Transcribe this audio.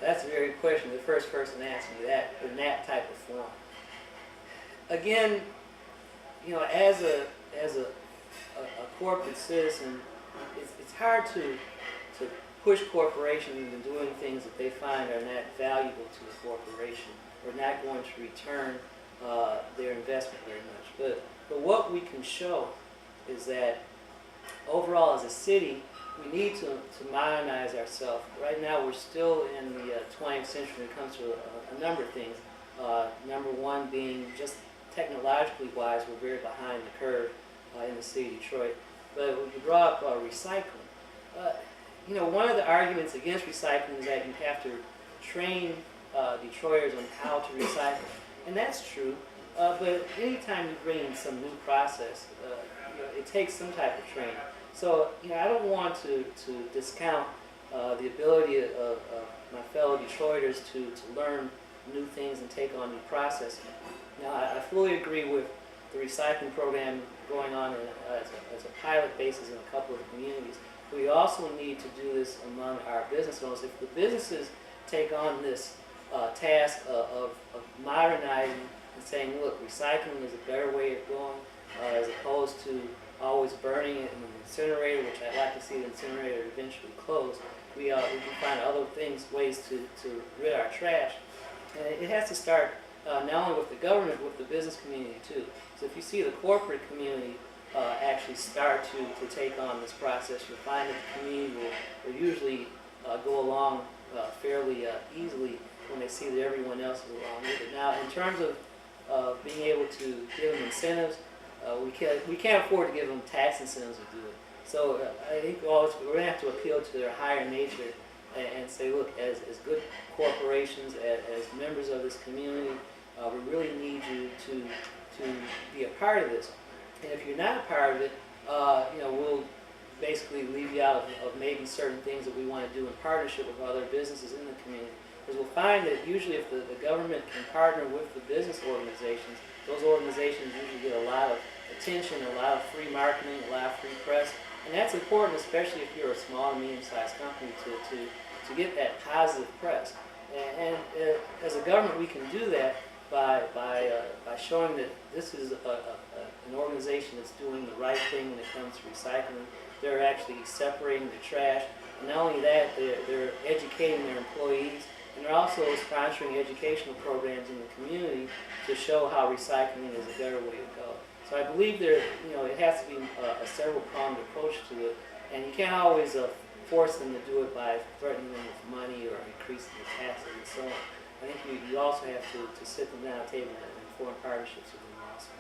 That's a very good question. The first person asked me that in that type of form. Again, as a corporate citizen, it's hard to push corporations into doing things that they find are not valuable to the corporation or not going to return their investment very much. But what we can show is that overall as a city, we need to modernize ourselves. Right now we're still in the 20th century when it comes to a number of things. Number one being just technologically wise, we're very behind the curve in the city of Detroit. But when you brought up recycling, one of the arguments against recycling is that you have to train Detroiters on how to recycle. And that's true, but anytime you bring in some new process, it takes some type of training. So, I don't want to discount the ability of my fellow Detroiters to learn new things and take on new processes. Now, I fully agree with the recycling program going on as a pilot basis in a couple of the communities. We also need to do this among our business owners. If the businesses take on this task of modernizing and saying, look, recycling is a better way of going, as opposed to always burning it in an incinerator, which I'd like to see the incinerator eventually close. We can find other ways to rid our trash. And it has to start not only with the government, but with the business community too. So if you see the corporate community actually start to take on this process, you'll find that the community will usually go along fairly easily when they see that everyone else is along with it. Now, in terms of being able to give them incentives, we can't afford to give them tax incentives to do it. So I think we're going to have to appeal to their higher nature and say, look, as good corporations, as members of this community, we really need you to be a part of this. And if you're not a part of it, we'll basically leave you out of maybe certain things that we want to do in partnership with other businesses in the community. Because we'll find that usually if the government can partner with the business organizations, those organizations usually get a lot of attention, a lot of free marketing, a lot of free press. And that's important, especially if you're a small and medium-sized company, to get that positive press. And as a government, we can do that by showing that this is an organization that's doing the right thing when it comes to recycling. They're actually separating the trash. And not only that, they're educating their employees, and they're also sponsoring educational programs in the community to show how recycling is a better way to go. So I believe it has to be a several-pronged approach to it, and you can't always force them to do it by threatening them with money or increasing the taxes and so on. I think you also have to sit them down at a table and form partnerships with them also.